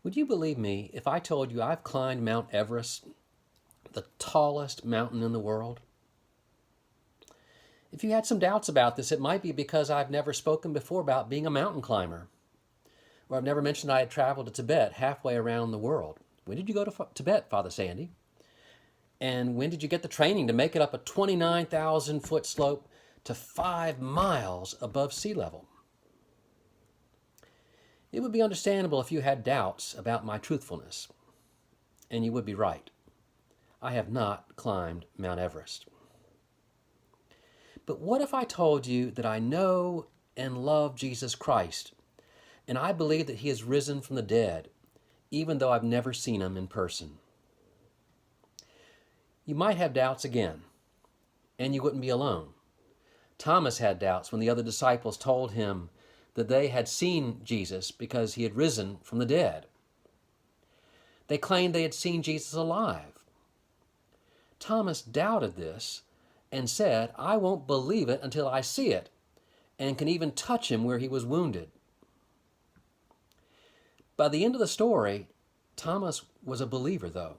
Would you believe me if I told you I've climbed Mount Everest, the tallest mountain in the world? If you had some doubts about this, it might be because I've never spoken before about being a mountain climber, or I've never mentioned I had traveled to Tibet halfway around the world. When did you go to Tibet, Father Sandy? And when did you get the training to make it up a 29,000 foot slope to 5 miles above sea level? It would be understandable if you had doubts about my truthfulness, and you would be right. I have not climbed Mount Everest. But what if I told you that I know and love Jesus Christ, and I believe that he has risen from the dead, even though I've never seen him in person? You might have doubts again, and you wouldn't be alone. Thomas had doubts when the other disciples told him that they had seen Jesus because he had risen from the dead. They claimed they had seen Jesus alive. Thomas doubted this and said, "I won't believe it until I see it," and can even touch him where he was wounded. By the end of the story, Thomas was a believer, though.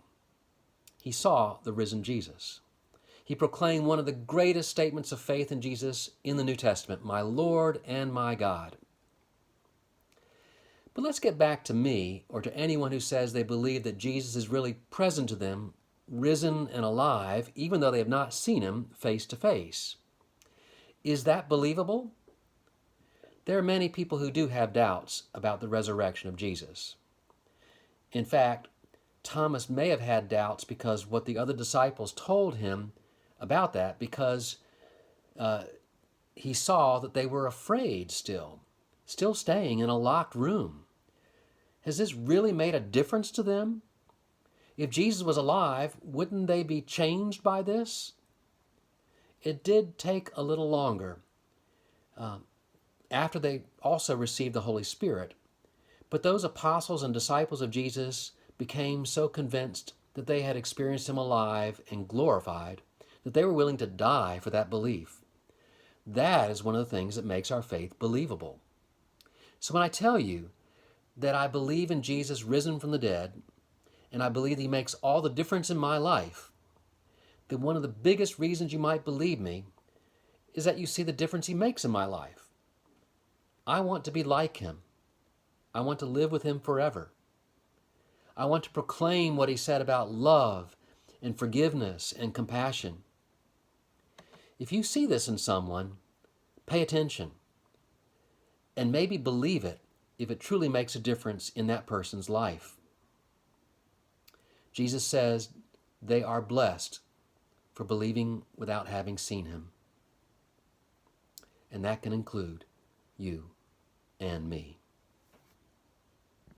He saw the risen Jesus. He proclaimed one of the greatest statements of faith in Jesus in the New Testament, "My Lord and my God." But let's get back to me, or to anyone who says they believe that Jesus is really present to them, risen and alive, even though they have not seen him face to face. Is that believable? There are many people who do have doubts about the resurrection of Jesus. In fact, Thomas may have had doubts because what the other disciples told him about that, because he saw that they were afraid still staying in a locked room. Has this really made a difference to them? If Jesus was alive, wouldn't they be changed by this? It did take a little longer after they also received the Holy Spirit, but those apostles and disciples of Jesus became so convinced that they had experienced him alive and glorified that they were willing to die for that belief. That is one of the things that makes our faith believable. So when I tell you that I believe in Jesus risen from the dead, and I believe he makes all the difference in my life, then one of the biggest reasons you might believe me is that you see the difference he makes in my life. I want to be like him. I want to live with him forever. I want to proclaim what he said about love and forgiveness and compassion. If you see this in someone, pay attention and maybe believe it if it truly makes a difference in that person's life. Jesus says they are blessed for believing without having seen him. And that can include you and me.